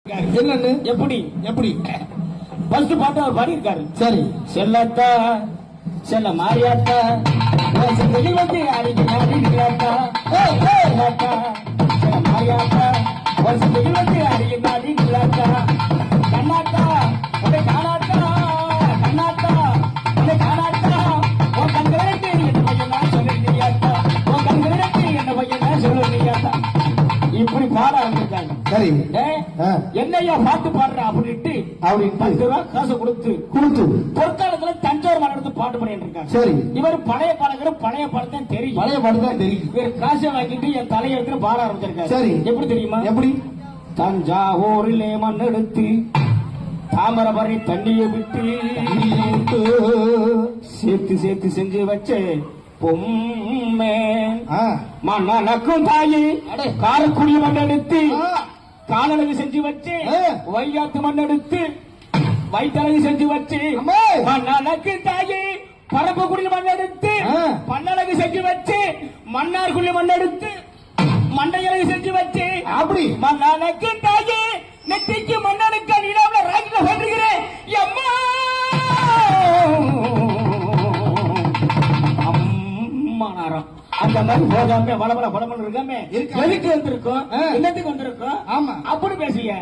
என்னன்னு எப்படி எப்படி ஃபர்ஸ்ட் பாட்டு அவர் பாடியிருக்காரு. சரி செல்லத்தா செல்ல மாரியாத்தா வெளி வந்து அடிக்கலாத்தா செல்லத்தா செல்ல மாரியாத்தா வெளி வந்து அடிக்கலாத்தா கண்ணாத்தா உடனே காணாத்தா கண்ணாத்தா உடனே காணாத்தா உன் கண்களுக்கு என்ன பையனா சொல்லுறியாத்தா உன் கண்களுக்கு என்ன பையனா சொல்லுறியாத்தா இப்படி பாட ஆரம்பிச்சிருக்காங்க. சரி என்னையா பாட்டு பாடுற அப்படின்ட்டு 10 ரூபா காசு கொடுத்து பொற்காலத்துல தஞ்சாவூர் மாநிலத்து பாட்டு பண்ணிட்டு இருக்காங்க. சரி இவர் பழைய பாடகர் பழைய பாடம் தான் தெரியும். பழைய பாட்டு தான் தெரியும். இவர் காசை வாங்கிட்டு என் தலையெடுத்து பாட ஆரம்பிச்சிருக்காரு. சரி எப்படி தெரியுமா? எப்படி தஞ்சாவூரிலே மண் எடுத்து தாமரபரணி தண்ணியை விட்டு சேர்த்து சேர்த்து செஞ்சு வச்சு பொம்மே மண்ணக்கும் தாயி காரக்குடி மண் எடுத்து காலழகு செஞ்சு வச்சு வையாத்து மண் எடுத்து வைத்தழகு செஞ்சு வச்சு மண்ணக்கு தாயி பரப்பக்குடி மண் எடுத்து பன்னழகு செஞ்சு வச்சு மன்னார்குடி மண் எடுத்து மண்டையழகு செஞ்சு வச்சு அப்படி மண்ணக்கு தாயி நெத்திக்கு மண்ணனுக்கு நீடாம ராக்கில சொல்றேன் அம்மா அந்த மாதிரி போகாம வளவள படமன் இருக்காம எதுக்கு வந்திருக்கோம் என்னத்துக்கு வந்திருக்கோம் ஆமா அப்படி பேசுங்க.